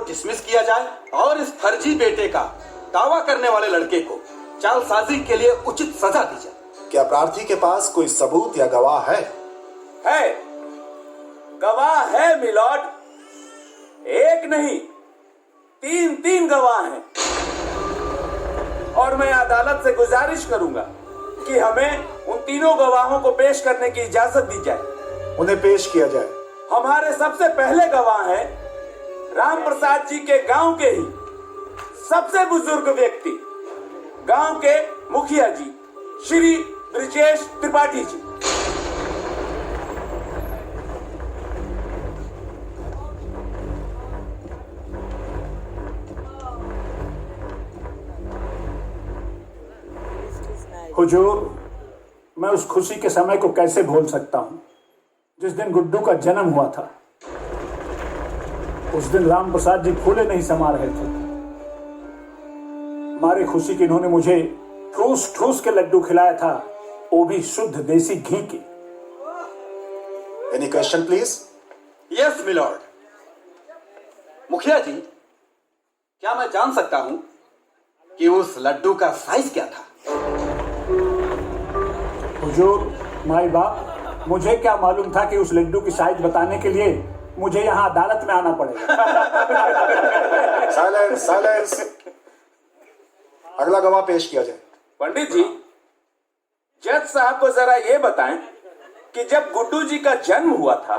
Dismiss किया जाए और इस फर्जी बेटे का दावा करने वाले लड़के को जालसाजी के लिए उचित सजा दी जाए। क्या प्रार्थी के पास कोई सबूत या गवाह है? गवाह है मिलॉर्ड। एक नहीं, तीन गवाह हैं। और मैं अदालत से गुजारिश करूंगा कि हमें उन तीनों गवाहों को पेश करने की इजाजत दी जाए। उन्हें पेश किया जाए। हमारे सबसे पहले गवाह हैं राम प्रसाद जी के गांव के ही सबसे बुजुर्ग व्यक्ति, गांव के मुखिया जी श्री ब्रिजेश त्रिपाठी जी। हुजूर, मैं उस खुशी के समय को कैसे भूल सकता हूं जिस दिन गुड्डू का जन्म हुआ था। उस दिन राम प्रसाद जी फूले नहीं समा रहे थे। मारे खुशी की इन्होंने मुझे ठूस ठूस के लड्डू खिलाया था, वो भी शुद्ध देसी घी के। Any question please? Yes my lord. मुखिया जी, क्या मैं जान सकता हूं कि उस लड्डू का साइज क्या था? हुजूर, माई बाप, मुझे क्या मालूम था कि उस लड्डू की साइज बताने के लिए मुझे यहाँ अदालत में आना पड़ेगा। Silence, silence. अगला गवाह पेश किया जाए। पंडित जी, जज साहब को जरा ये बताएं कि जब गुड्डू जी का जन्म हुआ था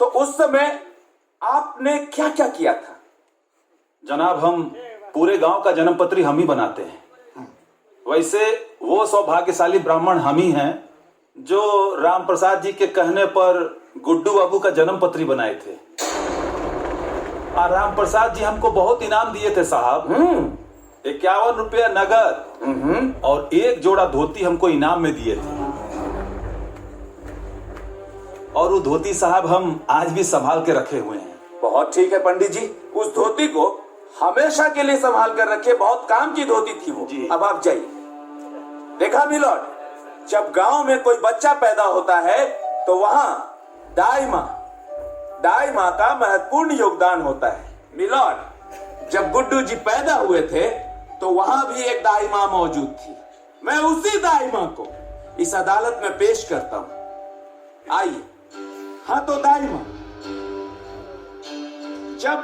तो उस समय आपने क्या क्या किया था? जनाब, हम पूरे गांव का जन्मपत्री हम ही बनाते हैं। वैसे वो सौभाग्यशाली ब्राह्मण हम ही हैं जो राम प्रसाद जी के कहने पर गुड्डू बाबू का जन्मपत्री बनाए थे। और राम प्रसाद जी हमको बहुत इनाम दिए थे साहब। 51 रुपया नगद और एक जोड़ा धोती हमको इनाम में दिए थे। और वो धोती साहब हम आज भी संभाल के रखे हुए हैं। बहुत ठीक है पंडित जी, उस धोती को हमेशा के लिए संभाल कर रखे। बहुत काम की धोती थी वो जी। अब आप जाइए। देखा मिलॉर्ड, जब गांव में कोई बच्चा पैदा होता है तो वहां दाई माँ का महत्वपूर्ण योगदान होता है। मिलॉर्ड, जब गुड्डू जी पैदा हुए थे तो वहां भी एक दाई माँ मौजूद थी। मैं उसी दाई माँ को इस अदालत में पेश करता हूं। आइए। हाँ तो दाई माँ, जब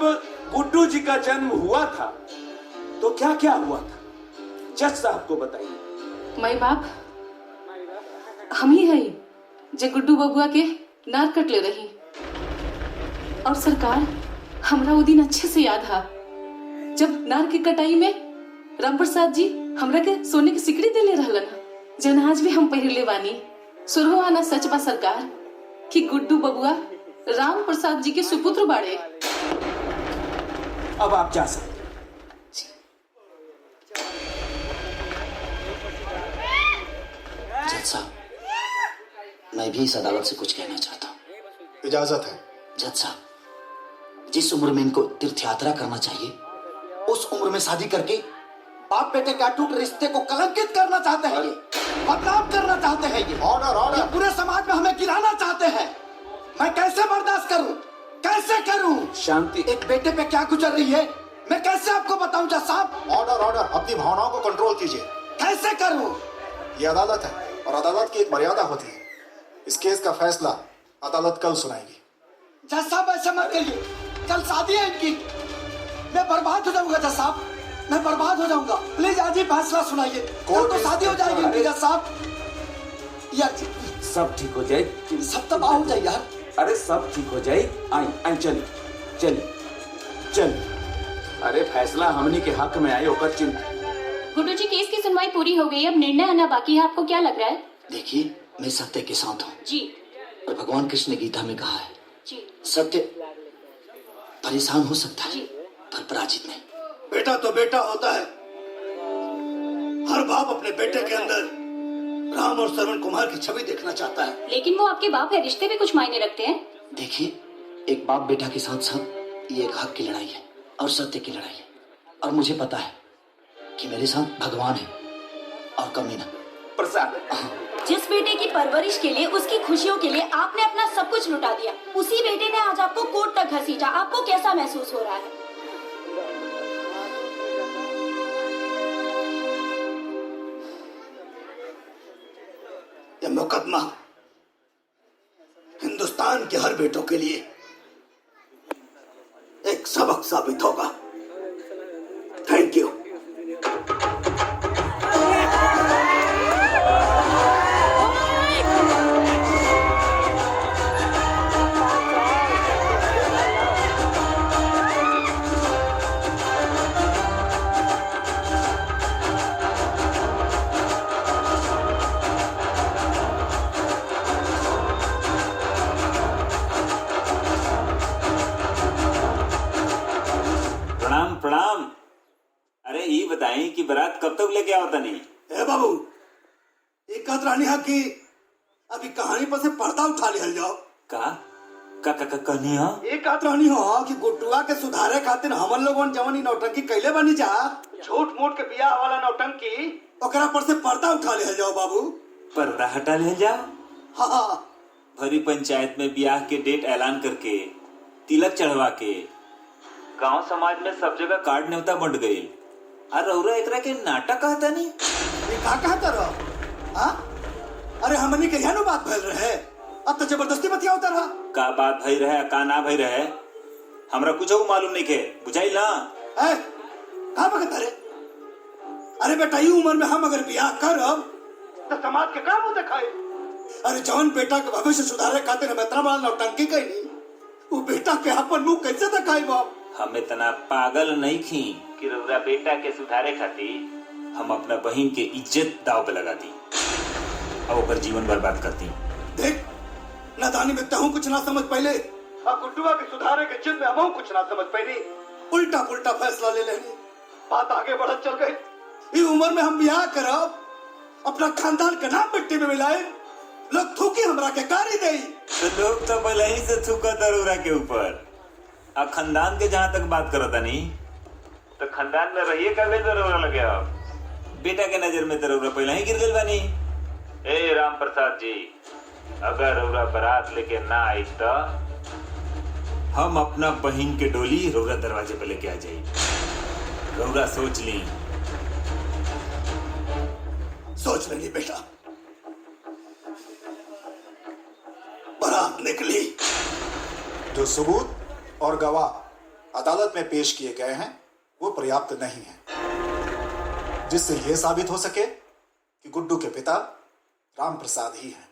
गुड्डू जी का जन्म हुआ था तो क्या क्या हुआ था, जज साहब को बताइए। माई बाप, हम ही है जे गुड्डू बबुआ के नार कट ले रही। और सरकार, हमरा वो दिन अच्छे से याद है जब नार की कटाई में राम प्रसाद जी हमरा के सोने की सिकड़ी दे ले रहलन, जन आज भी हम पहिरले बानी। सुरहुआना सच बा सरकार कि गुड्डू बबुआ राम प्रसाद जी के सुपुत्र बाड़े। अब आप जा सकते। जज साहब, मैं भी इस अदालत से कुछ कहना चाहता हूँ। इजाजत है। जज साहब, जिस उम्र में इनको तीर्थ यात्रा करना चाहिए उस उम्र में शादी करके बाप बेटे के अटूट रिश्ते को कलंकित करना चाहते हैं, बदनाम करना चाहते हैं। ये ऑर्डर, ऑर्डर। पूरे समाज में हमें गिराना चाहते हैं। मैं कैसे बर्दाश्त करूं, कैसे करूं? शांति। एक बेटे पे क्या गुजर रही है मैं कैसे आपको बताऊं जज साहब? Order, order. अपनी भावनाओं को कंट्रोल कीजिए। कैसे करूं? ये अदालत है और अदालत की एक मर्यादा होती है। इस केस का फैसला अदालत कल सुनाएगी। जज साहब, ऐसा मत करिए। कल शादी है इनकी, मैं बर्बाद हो जाऊंगा जज साहब, मैं बर्बाद हो जाऊंगा। प्लीज आज ही फैसला सुनाइए। कल तो शादी हो जाएगी इनकी जज साहब। यार सब ठीक हो जाए, सब तबाह हो जाए यार। अरे सब ठीक हो जाए। आई चलिए चलिए चलिए। अरे फैसला हमनी के हक में आए होकर चिंता। गुड्डू जी, केस की सुनवाई पूरी हो गई, अब निर्णय आना बाकी है। आपको क्या लग रहा है? देखिए, मैं सत्य के साथ हूँ जी। और भगवान कृष्ण ने गीता में कहा है जी, सत्य परेशान हो सकता है जी। पर पराजित नहीं। बेटा तो बेटा होता है। हर बाप अपने बेटे के अंदर राम और श्रवण कुमार की छवि देखना चाहता है। लेकिन वो आपके बाप है, रिश्ते भी कुछ मायने रखते हैं। देखिए, एक बाप बेटा के साथ साथ ये एक हक की लड़ाई है और सत्य की लड़ाई है। और मुझे पता है कि मेरे साथ भगवान है और कमीना प्रसाद। जिस बेटे की परवरिश के लिए, उसकी खुशियों के लिए आपने अपना सब कुछ लुटा दिया, उसी बेटे ने आज आपको कोर्ट तक घसीटा। आपको कैसा महसूस हो रहा है? मुकदमा हिंदुस्तान के हर बेटों के लिए एक सबक साबित होगा। Thank you. प्रणाम प्रणाम। अरे ये बताएं कि बारात कब तक लेके आओ तनी? ए बाबू, एक बात रानी है कि अभी कहानी पर से पर्दा उठा लिया जाओ। का कहनी हो? एक बात रानी हो कि गुड्डुआ के सुधारे खातिर हमन लोगन जवन ई नौटंकी कैले बनी जा, झूठ मूठ के बियाह वाला नौटंकी, ओकरा पर से पर्दा उठा लिया जाओ बाबू। पर्दा हटा ले जाओ। हाँ, भरी पंचायत में ब्याह के डेट ऐलान करके, तिलक चढ़वा के, गांव समाज में सब जगह कार्ड न्योता बंट गई। और रउरा एकरा के नाटक कहता नहीं? ये का कहता रहो? हाँ? अरे हमनी के यहाँ बात भैल रहे, अब तो जबरदस्ती बतिया उतर रहा। का बात भई रहे का ना भई रहे हमरा कुछ मालूम नहीं के, बुझाई ना? कहा बगता रे? अरे बेटा, ये उम्र में हम अगर ब्याह करब तो समाज के काम हो दिखाई। अरे जवान बेटा के भविष्य सुधारे खातिर हम इतना बड़ा नौटंकी कईनी, वो बेटा के अपन मुंह कैसे दिखाई बाप? हम इतना पागल नहीं थी कि रउरा बेटा के सुधारे खातिर हम अपना बहन के इज्जत दाव पे लगा दी और ओकर जीवन बर्बाद करती। देख, नादानी में तहु कुछ ना समझ पहले, अब गुड्डुआ के सुधारे के जिद में हम कुछ ना समझ पहले, उल्टा पुल्टा फैसला ले लेनी, बात आगे बढ़त चल गई। इस उम्र में हम ब्याह करब, अपना खानदान का नाम मिट्टी में मिलाए, लोग थूकी हमरा के कारी दे। तो लोग तो पहले ही से थूका रउरा के ऊपर। अब खानदान के जहाँ तक बात करता नहीं, तो खानदान में रहिए कर ले तो रउरा लगे। अब बेटा के नजर में तो रउरा पहले ही गिर गई बानी। ए राम प्रसाद जी, अगर रउरा बारात लेके ना आई तो हम अपना बहन के डोली रउरा दरवाजे पे लेके आ जाई। रउरा सोच ली। सोच लेंगे बेटा। बारात निकली। जो सबूत और गवाह अदालत में पेश किए गए हैं वो पर्याप्त नहीं है, जिससे यह साबित हो सके कि गुड्डू के पिता राम प्रसाद ही हैं।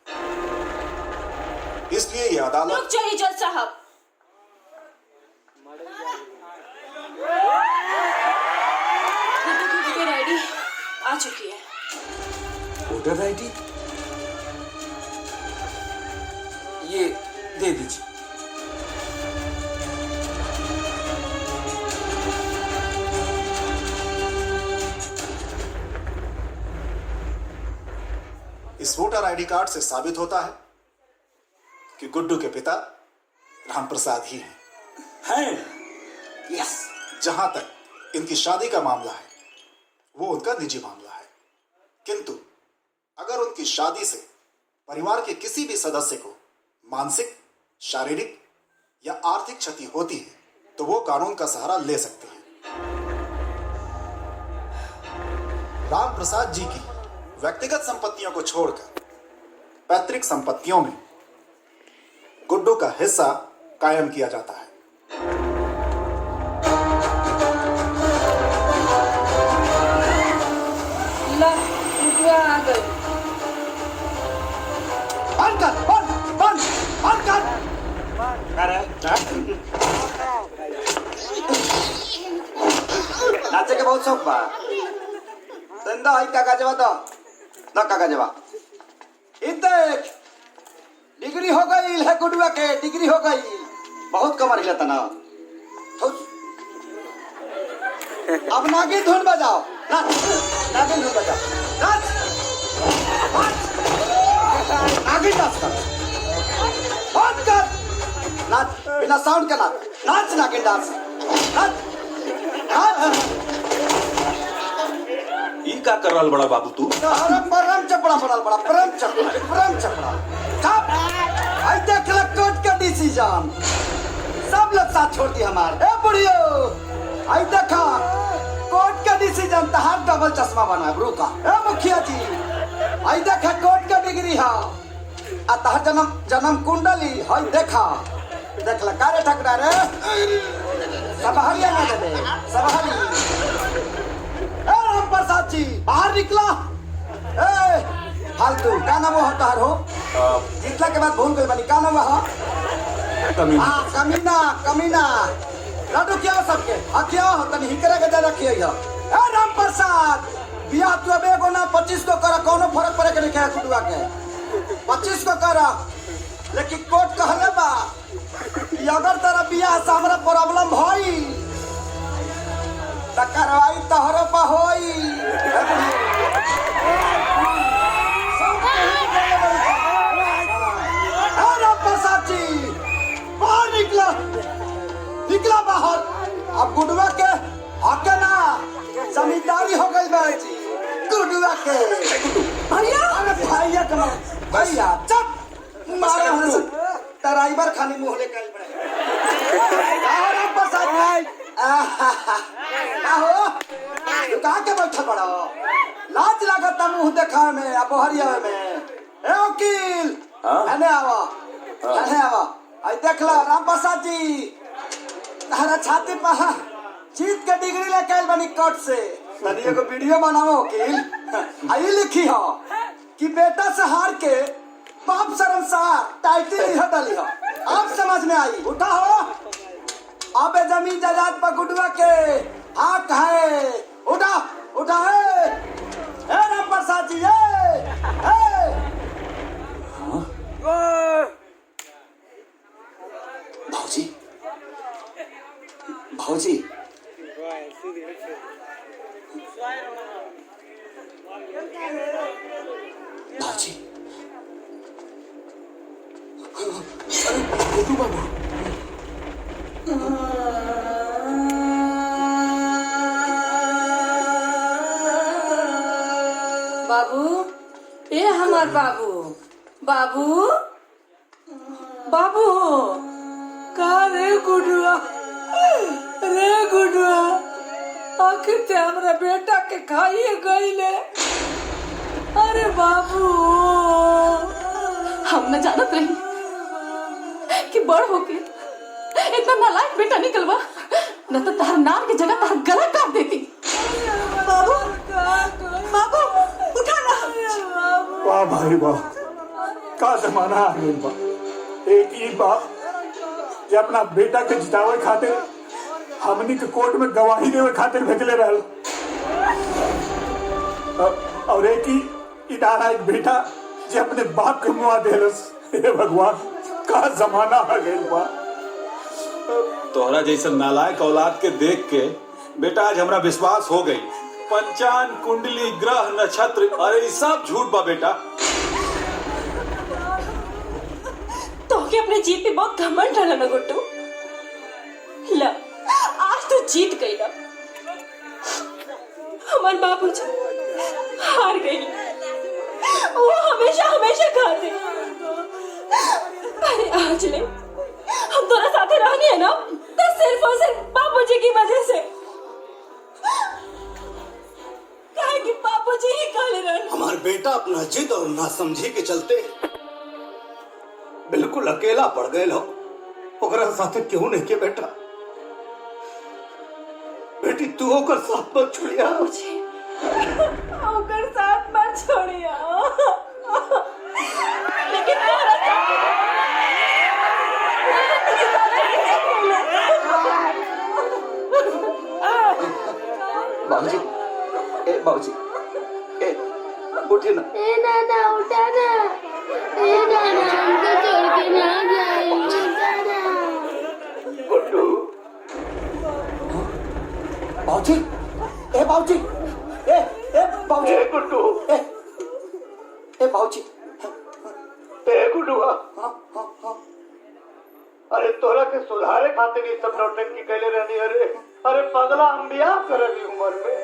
इसलिए यह अदालत। रुक जाइए जज साहब। गुड्डू की वोटर आईडी आ चुकी है। वोटर आईडी ये दे दीजिए। इस वोटर आईडी कार्ड से साबित होता है कि गुड्डू के पिता राम प्रसाद ही हैं। यस। जहां तक इनकी शादी का मामला है वो उनका निजी मामला है, किंतु अगर उनकी शादी से परिवार के किसी भी सदस्य को मानसिक, शारीरिक या आर्थिक क्षति होती है तो वो कानून का सहारा ले सकते हैं। राम प्रसाद जी की व्यक्तिगत संपत्तियों को छोड़कर पैतृक संपत्तियों में गुड्डू का हिस्सा कायम किया जाता है। आ गई। बंद कर, बंद कर। नाचे के बहुत शौक बा। धंधा है कागजवा तो ना कागजवा। देख, डिग्री हो गई है गुडुआ के, डिग्री हो गई। बहुत कमर हिलता ना। अब नागिन धुन बजाओ, नागिन धुन बजाओ, नाच, नागिन डांस कर, बंद कर, नाच, बिना साउंड के नाच, नाच नागिन डांस, नाच, नाच। ई का कर रहा बड़ा बाबू तू? अरे परम चपड़ा पड़ल बड़ा, परम चपड़ा। कब? आई देख ले कोर्ट का डिसीजन। सब लोग साथ छोड़ दी हमारे। ए बुढ़ियो, आई देखा कोर्ट का डिसीजन, तहार डबल चश्मा बना है। रुका। ए मुखिया जी, आई देखा कोर्ट का डिग्री है। आ तहर जन्म जन्म कुंडली हई देखा देख ला कारे ठकरा रे सबहरिया ना दे सबहरी। ए राम प्रसाद जी बाहर निकला। ए फालतू का नाम हो तहर हो? जितला के बाद भूल गई बनी का नाम हो? कमीना कमीना लड्डू क्या हो सबके? क्या हो तनी हिकरा के दे रखिए। ए राम प्रसाद बियाह तू अब एगो ना 25 को कर, कोनो फर्क पड़े के नहीं क्या कुटुआ के 25 को कर। लेकिन कोर्ट कहले बा कि अगर तेरा बियाह से हमरा प्रॉब्लम होई त कार्रवाई तोहरो पर होई। राम प्रसाद जी बाहर निकला निकला बाहर। अब गुडुआ के हके ना जमींदारी हो गई बा जी गुडुआ के। भैया अरे भैया कमा भैया चुप मारे हमसे ड्राइवर खानी मुंह ले कल बड़े। राम प्रसाद भाई आहो तू कहां के बैठा बड़ा? लाज लागत मुंह देखा में अब हरिया में। ए वकील एने आवा एने आवा। आई देखला राम प्रसाद जी तारा छाती पर जीत के डिग्री लेके आइल बनी कोर्ट से। तनी एगो वीडियो बनाओ वकील। आई लिखी हो कि बेटा से हार के बाप शर्मसार टाइटल लिख डाली हो। अब समझ में आई। उठा हो अब जमीन जायदाद पर गुडुआ के हक है। उठा उठा ए राम प्रसाद जी भाजी भाजी भाजी गुड्डू बाबू बाबू ये हमार बाबू बाबू बाबू का रे गुडुआ आखिर ते हमरा बेटा के खाइए गईले। अरे बाबू हम न जानत रही कि बड़ होके इतना नालायक बेटा निकलवा, न तो तहर नार की जगह तहर गला काट देती। बाबू बाबू उठा ना। वाह भाई वाह का जमाना आ गइल बा। एक ही बाप जे अपना बेटा के जितावे खातिर हमनी के कोर्ट में गवाही देवे खातिर भेजले रहल, और एक ही इदारा एक बेटा जे अपने बाप के मुआ देलस। हे भगवान का जमाना आ गइल बा। तोहरा जैसा नालायक औलाद के देख के बेटा आज हमरा विश्वास हो गई। पंचांग कुंडली ग्रह नक्षत्र अरे ये सब झूठ बा बेटा। तो के अपने जीत पे बहुत घमंड रहला ना गुड्डू। ला आज तो जीत गई ना। हमार बाबूजी हार गई, वो हमेशा हमेशा खाते। अरे आज ले हम दोनों साथे रहनी है ना तो सिर्फ और सिर्फ बाबूजी की वजह से। काहे कि बाबूजी ही काले रहने। हमार बेटा अपना जिद और नासमझी के चलते बिल्कुल अकेला पड़ गए हो। ओकरा साथे क्यों नहीं के बेटा? बेटी तू ओकर साथ मत छोड़िया। बाबूजी ओकर साथ मत छोड़िया। लेकिन तोरा बाबूजी ए बाबूजी ए उठे ना। ए नाना उठा ना। ए नाना हमको छोड़ के ना जाए। नाना गुड्डू बाबूजी ए बाबूजी ए बाबूजी ए गुड्डू ए बाबूजी ए गुड्डूआ अरे तोरा के सुधारे खातिर ये सब नौटंकी कैले रहनी। अरे पगला हम बियाह करली उम्र में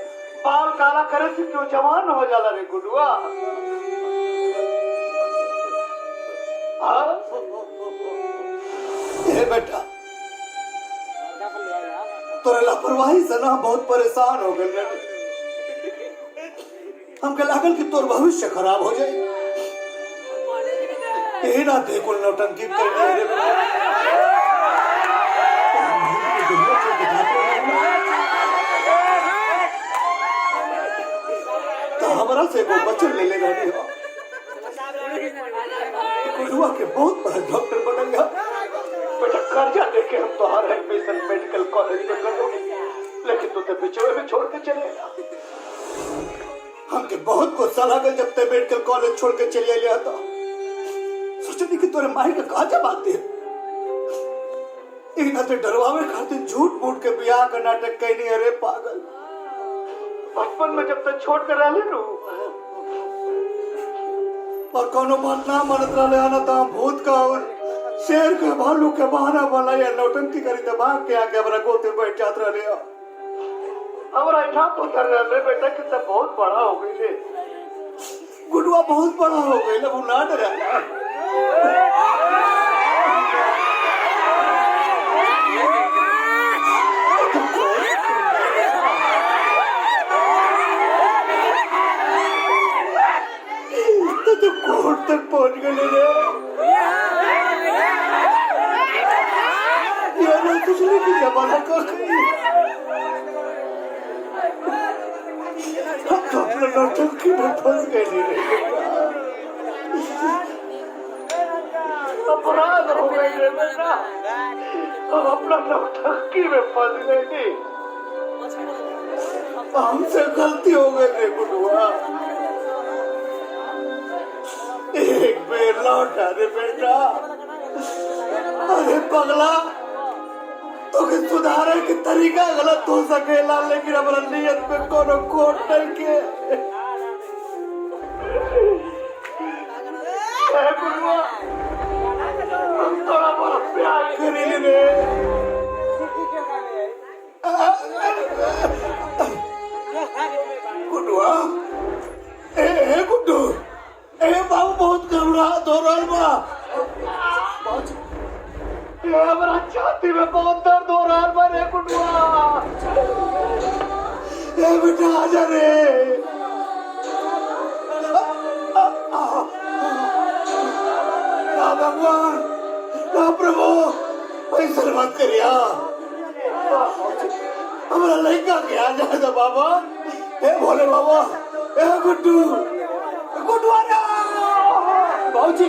बाल काला करे से क्यों जवान हो जाला रे गुडुआ। ए बेटा तोरे लापरवाही से ना बहुत परेशान हो गए। हमके लागल कि तोर भविष्य खराब हो जाए, ये ना देखो नौटंकी करने रे तो हमारा से को बच्चन ले ले रही हो गुरुआ के बहुत बड़ा डॉक्टर बनेगा बेटा कर्जा देके हम तो हर एडमिशन मेडिकल कॉलेज में कर दोगे लेकिन तू तो बिचौए में छोड़ के चलेगा हमके बहुत गुस्सा लागल जब ते मेडिकल कॉलेज छोड़ के चले आया था सोचनी कि तोरे माई का कहा जमाते है इतना ते डरवावे खातिर झूठ मूठ के ब्याह का नाटक कहनी अरे पागल बचपन में जब तक छोड़ कर रहे नु और कोनो बात ना मानत रहे आना तो भूत का और शेर के भालू के बहाना वाला या नौटंकी करी तो भाग के आके हमरा गोते बैठ जात रहे हमरा इतना तो कर रहे बेटा कि तब बहुत बड़ा हो गई ले गुडुआ बहुत बड़ा हो गई ले वो ना डरा तो कोर्ट तक पहुंच गए रे यार दूसरे की जमाना का हम तो अपने नौटंकी में फंस गए रे अपराध हो गए रे बेटा हम अपना नौटंकी में फंस गए थे हमसे गलती हो गई रे गुडुआ एक बेर लौटा रे बेटा अरे पगला तो के सुधारे के तरीका गलत हो सकेला लेकिन हमारा नियत पे कोनो कोट नहीं के गुरुआ हम थोड़ा बहुत प्यार करी रे गुरुआ ए गुड्डू ए बाबू बहुत घबरा दो रहा हमारा छाती में बहुत दर्द हो रहा है रे गुडुआ ए बेटा आजा रे भगवान ना प्रभु ऐसा मत करिया हमारा लड़का के आ जाए तो बाबा ए भोले बाबा ए गुड्डू गुडुआ ना बाबूजी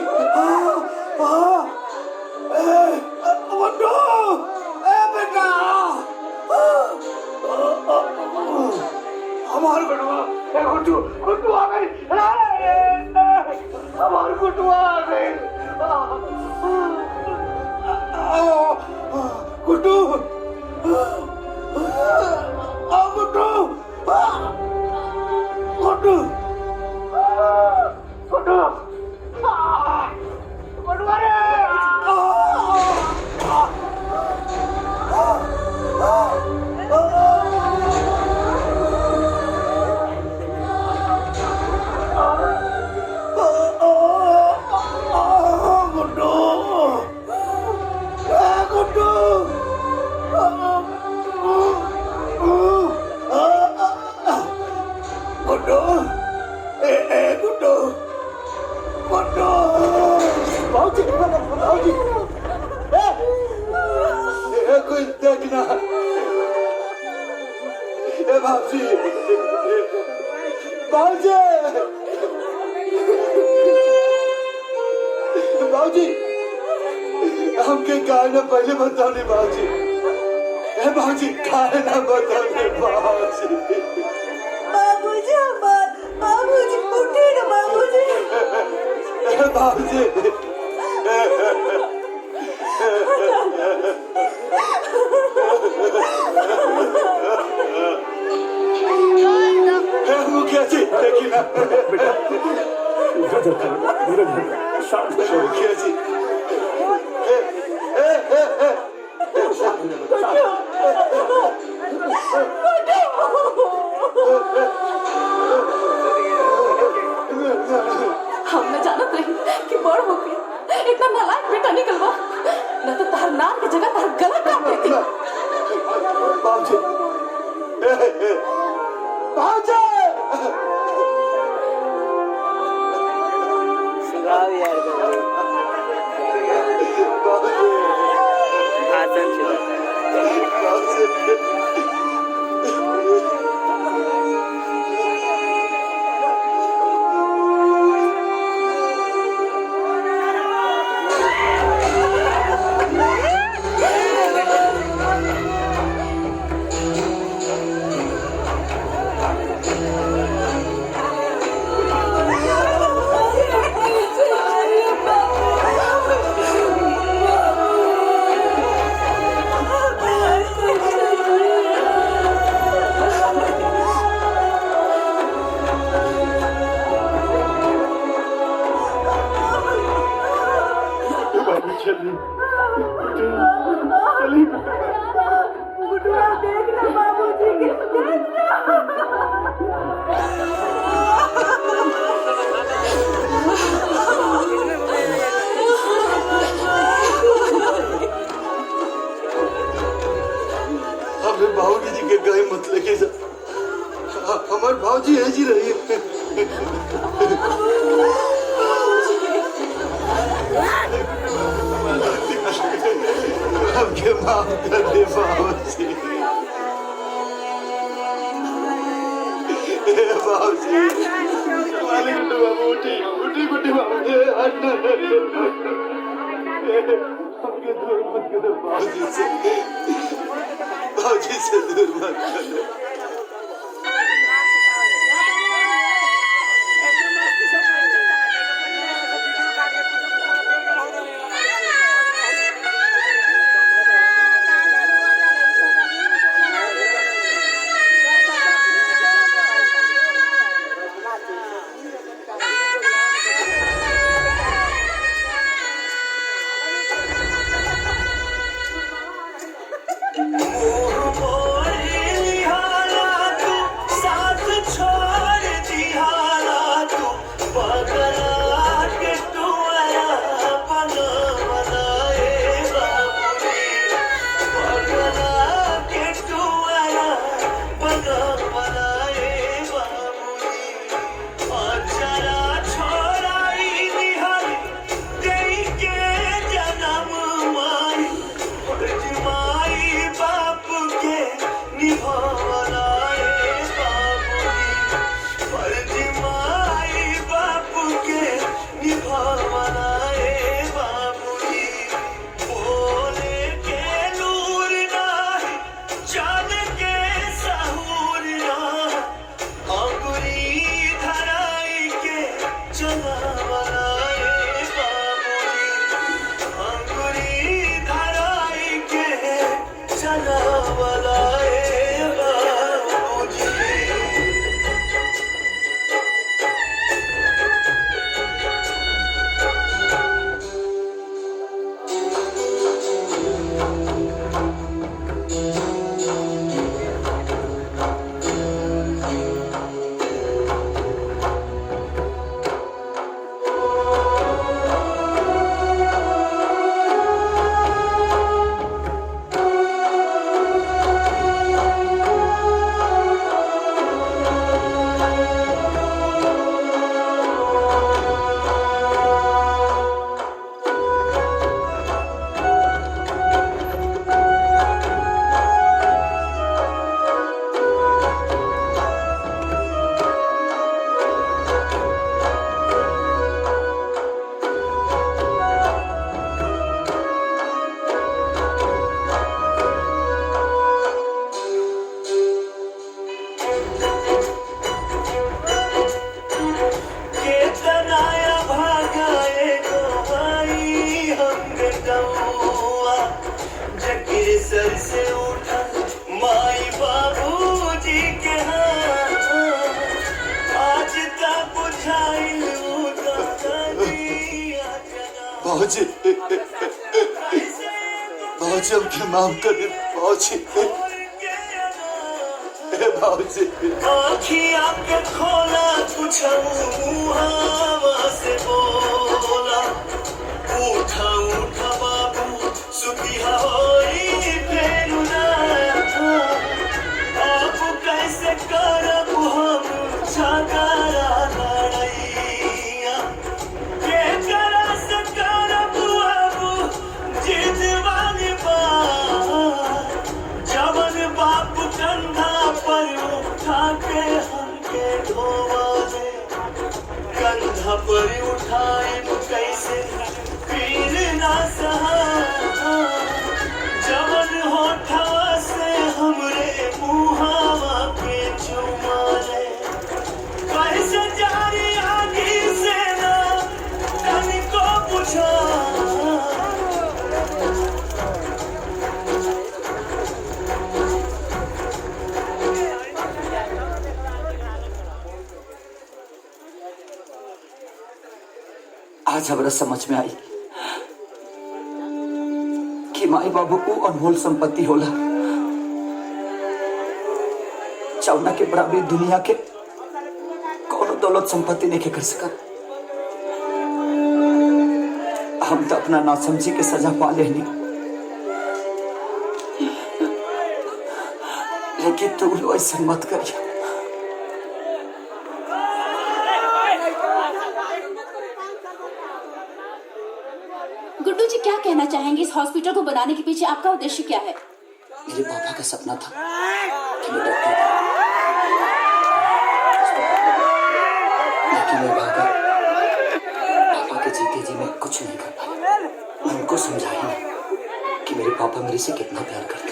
गुड्डू ए बेटा हमार गुडुआ ए गुड्डू गुड्डू आ गई हमार गुड्डू आ गई गुड्डू आ गुड्डू गुड्डू गुड्डू गुडुआ रे देखना बाबूजी बाबूजी बाबूजी हमके गाय ना पहले बताओ नहीं बाबूजी बाबूजी गाय ना बताओ नहीं बाबूजी बाबूजी बाबूजी उठे ना बाबूजी बाबूजी मुखिया जी देखिए ना बेटा मुखिया जी हमने जानत रही कि बड़ होके इतना नालायक बेटा निकलवा न तो तार नाम की जगह तार गला काट देती बाबूजी बाबूजी यार भाभी जी के कहीं मत लेके जा। हमार भाजी है जी रही हमके माफ कर दे बाबूजी। बाबूजी वाले गुड्डू बाबू उठी उठी गुड्डू बाबू हमके दूर मत करो बाबूजी से दूर मत करो। बाबूजी बाबूजी हमके माफ कर दे बाबूजी। बाबूजी आँखिया के खोला कुछ मुहावा से बोला उठा उठा बाबू सुतिया होई फेरू ना आप कैसे करब हम झगड़ा लड़ैया के करा से करब अब जिदवानी बा जवन बाप कंधा पर उठा के हमके ढोवा दे कंधा पर उठाए कैसे पीर ना सहा जवन होठा से हमरे मुहावा के चुमा ले कैसे जारी आगे से ना तनिको पूछा आज हमरा समझ में आई कि माई बाबू को अनमोल संपत्ति होला चौना के बराबरी दुनिया के कोनो दौलत संपत्ति नहीं कर सका। हम तो अपना नासमझी के सजा पा लेनी लेकिन तू लो ऐसे मत करियो। गुड्डू जी क्या कहना चाहेंगे? इस हॉस्पिटल को बनाने के पीछे आपका उद्देश्य क्या है? मेरे पापा का सपना था कि मैं डॉक्टर बनूं। लेकिन मैं भागा, पापा के जीते जी मैं कुछ नहीं कर पाया। मैं उनको समझा ही नहीं कि मेरे पापा मेरे से कितना प्यार करते हैं।